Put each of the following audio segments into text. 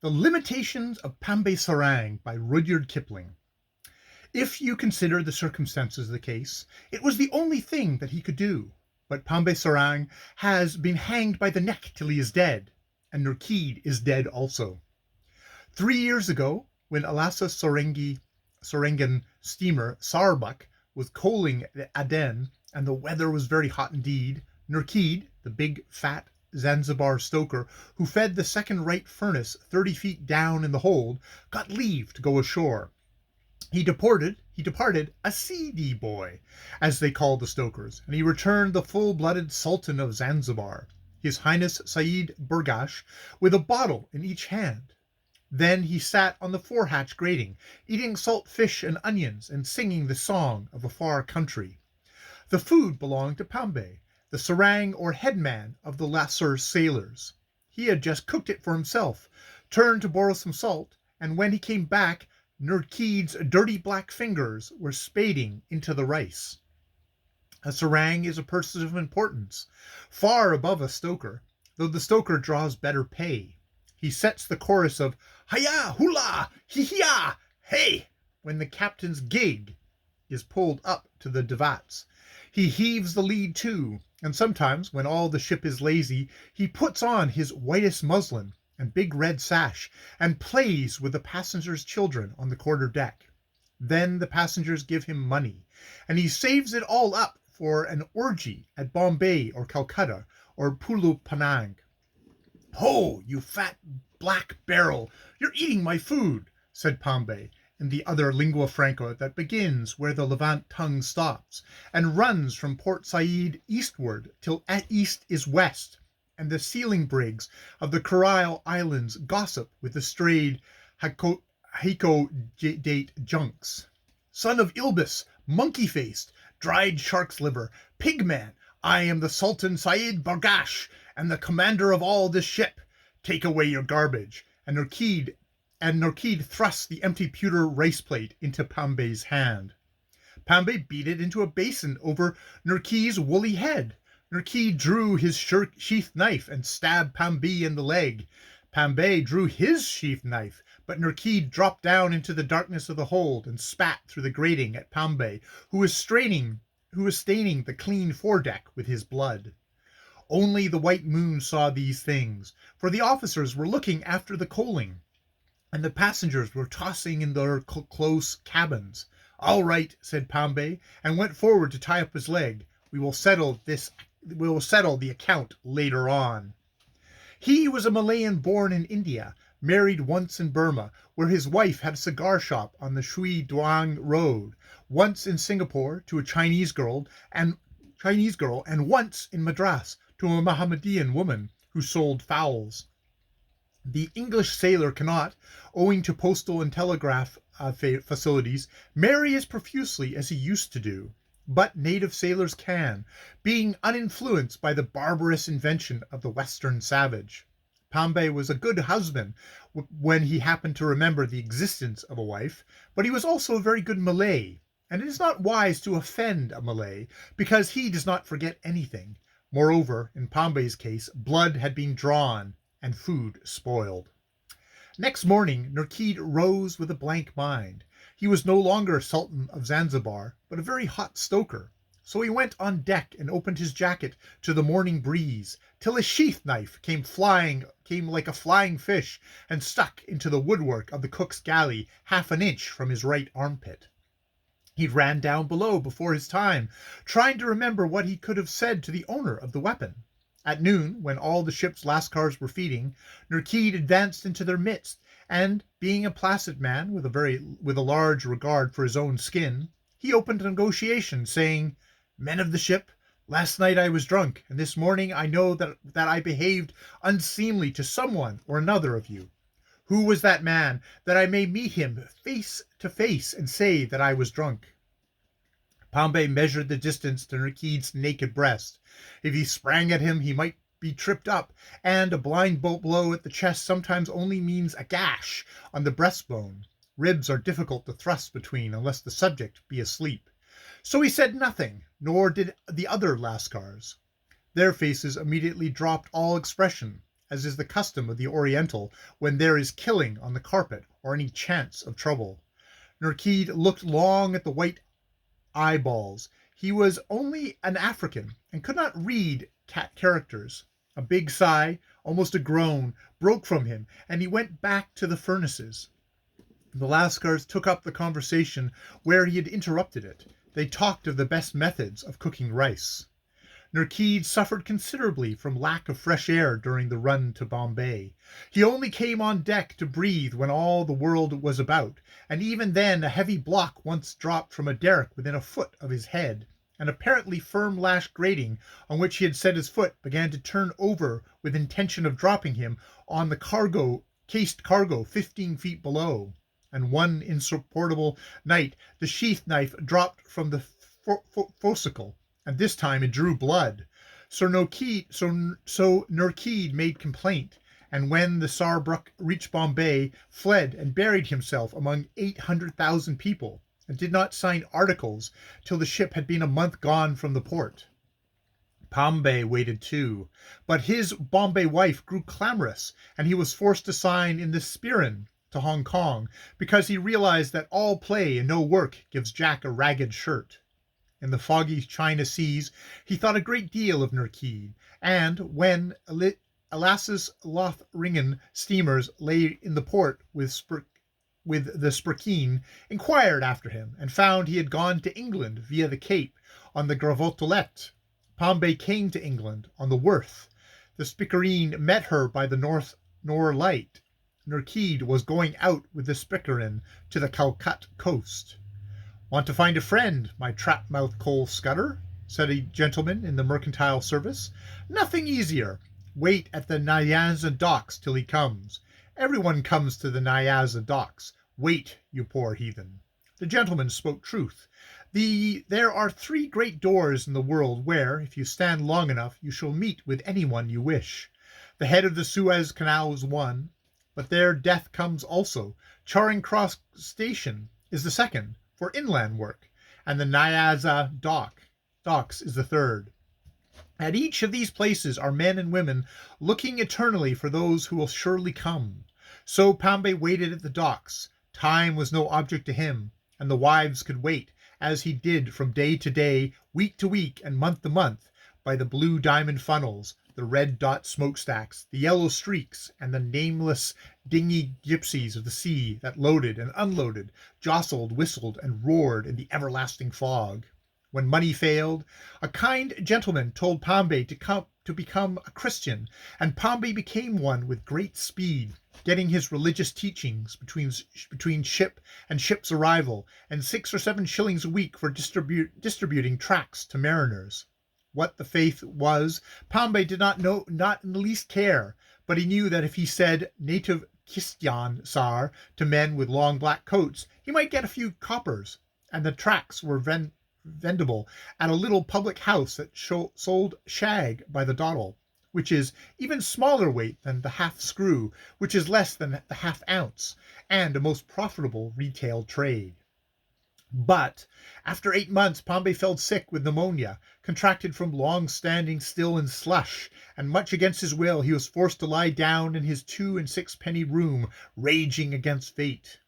The Limitations of Pambe Srng by Rudyard Kipling. If you consider the circumstances of the case, it was the only thing that he could do. But Pambe Srng has been hanged by the neck till he is dead, and Nurkid is dead also. 3 years ago, when Alasa Srngan steamer Sarbuk was coaling at Aden, and the weather was very hot indeed, Nurkid, the big fat Zanzibar stoker who fed the second right furnace 30 feet down in the hold, got leave to go ashore. He departed a seedy boy, as they called the stokers, and he returned the full-blooded Sultan of Zanzibar, His Highness Said Burgash, with a bottle in each hand. Then he sat on the forehatch grating, eating salt fish and onions and singing the song of a far country. The food belonged to Pambe, the Srng or headman of the lesser sailors. He had just cooked it for himself, turned to borrow some salt, and when he came back, Nurkid's dirty black fingers were spading into the rice. A Srng is a person of importance, far above a stoker, though the stoker draws better pay. He sets the chorus of "Hiya, hula, hi-ya, hey!" when the captain's gig is pulled up to the davits. He heaves the lead too, and sometimes, when all the ship is lazy, he puts on his whitest muslin and big red sash, and plays with the passengers' children on the quarter deck. Then the passengers give him money, and he saves it all up for an orgy at Bombay or Calcutta or Pulu Penang. "Ho, you fat black barrel, you're eating my food," said Pambe, in the other lingua franca that begins where the Levant tongue stops, and runs from Port Said eastward till at east is west, and the sealing brigs of the Kurile Islands gossip with the strayed Date junks. "Son of Ilbis, monkey-faced, dried shark's liver, pig-man, I am the Sultan Said Burgash, and the commander of all this ship. Take away your garbage," and Nurkid thrust the empty pewter rice plate into Pambe's hand. Pambe beat it into a basin over Nurkid's woolly head. Nurkid drew his sheath knife and stabbed Pambe in the leg. Pambe drew his sheath knife, but Nurkid dropped down into the darkness of the hold and spat through the grating at Pambe, who was staining the clean foredeck with his blood. Only the white moon saw these things, for the officers were looking after the coaling, and the passengers were tossing in their close cabins. "All right," said Pambe, and went forward to tie up his leg. We will settle the account later on." He was a Malayan born in India, married once in Burma, where his wife had a cigar shop on the Shui Duang Road, once in Singapore to a Chinese girl, and once in Madras to a Mohammedan woman who sold fowls. The English sailor cannot, owing to postal and telegraph facilities, marry as profusely as he used to do. But native sailors can, being uninfluenced by the barbarous invention of the Western savage. Pambe was a good husband when he happened to remember the existence of a wife, but he was also a very good Malay, and it is not wise to offend a Malay, because he does not forget anything. Moreover, in Pambe's case, blood had been drawn and food spoiled. Next morning, Nurkid rose with a blank mind. He was no longer Sultan of Zanzibar, but a very hot stoker. So he went on deck and opened his jacket to the morning breeze, till a sheath knife came like a flying fish, and stuck into the woodwork of the cook's galley 1/2 inch from his right armpit. He ran down below before his time, trying to remember what he could have said to the owner of the weapon. At noon, when all the ship's lascars were feeding, Nurkid advanced into their midst, and, being a placid man with a large regard for his own skin, he opened a negotiation, saying, "Men of the ship, last night I was drunk, and this morning I know that I behaved unseemly to someone or another of you. Who was that man, that I may meet him face to face and say that I was drunk?" Pambe measured the distance to Nurkid's naked breast. If he sprang at him, he might be tripped up, and a blind blow at the chest sometimes only means a gash on the breastbone. Ribs are difficult to thrust between unless the subject be asleep. So he said nothing, nor did the other lascars. Their faces immediately dropped all expression, as is the custom of the Oriental when there is killing on the carpet or any chance of trouble. Nurkid looked long at the white eyeballs. He was only an African and could not read cat characters. A big sigh, almost a groan, broke from him, and he went back to the furnaces. The Lascars took up the conversation where he had interrupted it. They talked of the best methods of cooking rice. Nurkid suffered considerably from lack of fresh air during the run to Bombay. He only came on deck to breathe when all the world was about, and even then a heavy block once dropped from a derrick within a foot of his head. An apparently firm lash grating on which he had set his foot began to turn over with intention of dropping him on the cased cargo 15 feet below. And one insupportable night the sheath knife dropped from the fo'c'sle, and this time it drew blood. So Nurkid made complaint, and when the Srng reached Bombay, fled and buried himself among 800,000 people, and did not sign articles till the ship had been a month gone from the port. Pombay waited too, but his Bombay wife grew clamorous, and he was forced to sign in the Srng to Hong Kong, because he realized that all play and no work gives Jack a ragged shirt. In the foggy China seas he thought a great deal of Nurkid, and when Elas's Lothringen steamers lay in the port with the Srng, inquired after him, and found he had gone to England via the Cape on the Gravotolet. Pombay came to England on the Worth. The Srng met her by the North Nor Light. Nurkid was going out with the Srng to the Calcut coast. "Want to find a friend, my trap-mouthed coal scudder?" said a gentleman in the mercantile service. "Nothing easier. Wait at the Nyanza docks till he comes. Everyone comes to the Nyanza docks. Wait, you poor heathen." The gentleman spoke truth. There are 3 great doors in the world where, if you stand long enough, you shall meet with anyone you wish. The head of the Suez Canal is one, but there death comes also. Charing Cross Station is the second, for inland work, and the Nyanza docks is the third. At each of these places are men and women looking eternally for those who will surely come. So Pombay waited at the docks. Time was no object to him, and the wives could wait, as he did from day to day, week to week, and month to month, by the blue diamond funnels, the red dot smokestacks, the yellow streaks, and the nameless dingy gypsies of the sea that loaded and unloaded, jostled, whistled, and roared in the everlasting fog. When money failed, a kind gentleman told Pombay to become a Christian, and Pombay became one with great speed, getting his religious teachings between ship and ship's arrival, and 6 or 7 shillings a week for distributing tracts to mariners. What the faith was, Pombay did not know, not in the least care, but he knew that if he said "native Christian, sar" to men with long black coats, he might get a few coppers, and the tracts were vendible at a little public house that sold shag by the dottle, which is even smaller weight than the half screw, which is less than the half ounce, and a most profitable retail trade. But after 8 months Pombay fell sick with pneumonia, contracted from long standing still in slush, and much against his will he was forced to lie down in his 2 and 6 penny room, raging against fate.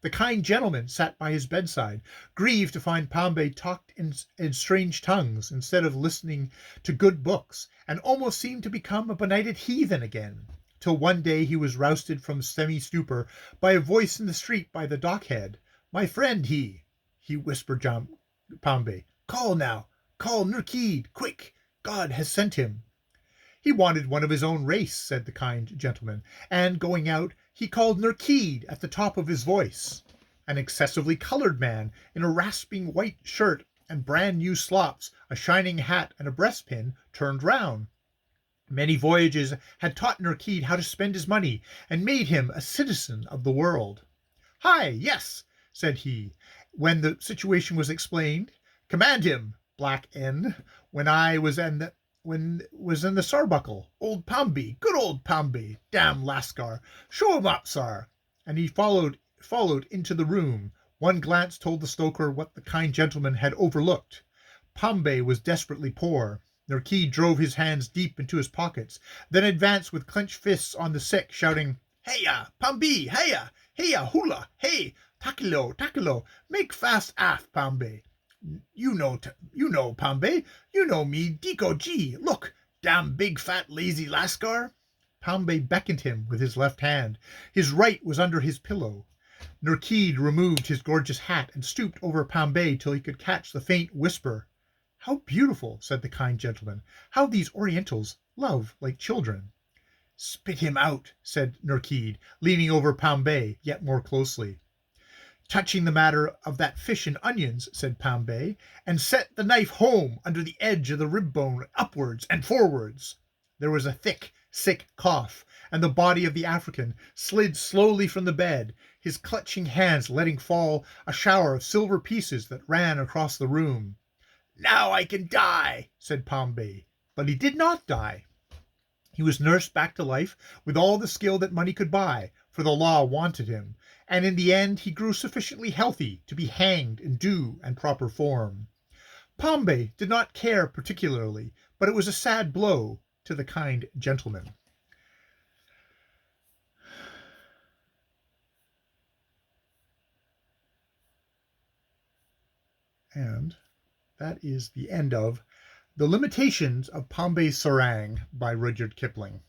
The kind gentleman sat by his bedside, grieved to find Pombay talked in strange tongues instead of listening to good books, and almost seemed to become a benighted heathen again, till one day he was roused from semi-stupor by a voice in the street by the dockhead. "My friend, he whispered Pombay. "Call now, call Nurkid, quick, God has sent him." He wanted one of his own race, said the kind gentleman, and going out, he called Nurkid at the top of his voice. An excessively colored man, in a rasping white shirt and brand new slops, a shining hat and a breastpin, turned round. Many voyages had taught Nurkid how to spend his money, and made him a citizen of the world. "Hi, yes," said he, when the situation was explained. "Command him, Black N, when was in the Sarbuckle. Old Pombay, good old Pombay, damn Lascar, show him up, sir." And he followed into the room. One glance told the stoker what the kind gentleman had overlooked. Pombay was desperately poor. Narkid drove his hands deep into his pockets, then advanced with clenched fists on the sick, shouting, "Heya, Pambi, heya, heya, hula, hey, takilo, takilo, make fast aft, Pambe. You know, Pambe, you know me, Diko G, look, damn big fat lazy lascar." Pambe beckoned him with his left hand. His right was under his pillow. Narkid removed his gorgeous hat and stooped over Pambe till he could catch the faint whisper. "How beautiful," said the kind gentleman. "How these Orientals love like children." "Spit him out," said Narkid, leaning over Pambe yet more closely. "Touching the matter of that fish and onions," said Pambe, "and set the knife home under the edge of the rib bone upwards and forwards." There was a thick, sick cough, and the body of the African slid slowly from the bed, his clutching hands letting fall a shower of silver pieces that ran across the room. "Now I can die," said Pambe. But he did not die. He was nursed back to life with all the skill that money could buy, for the law wanted him, and in the end he grew sufficiently healthy to be hanged in due and proper form. Pambe did not care particularly, but it was a sad blow to the kind gentleman. And that is the end of The Limitations of Pambe's Srng by Rudyard Kipling.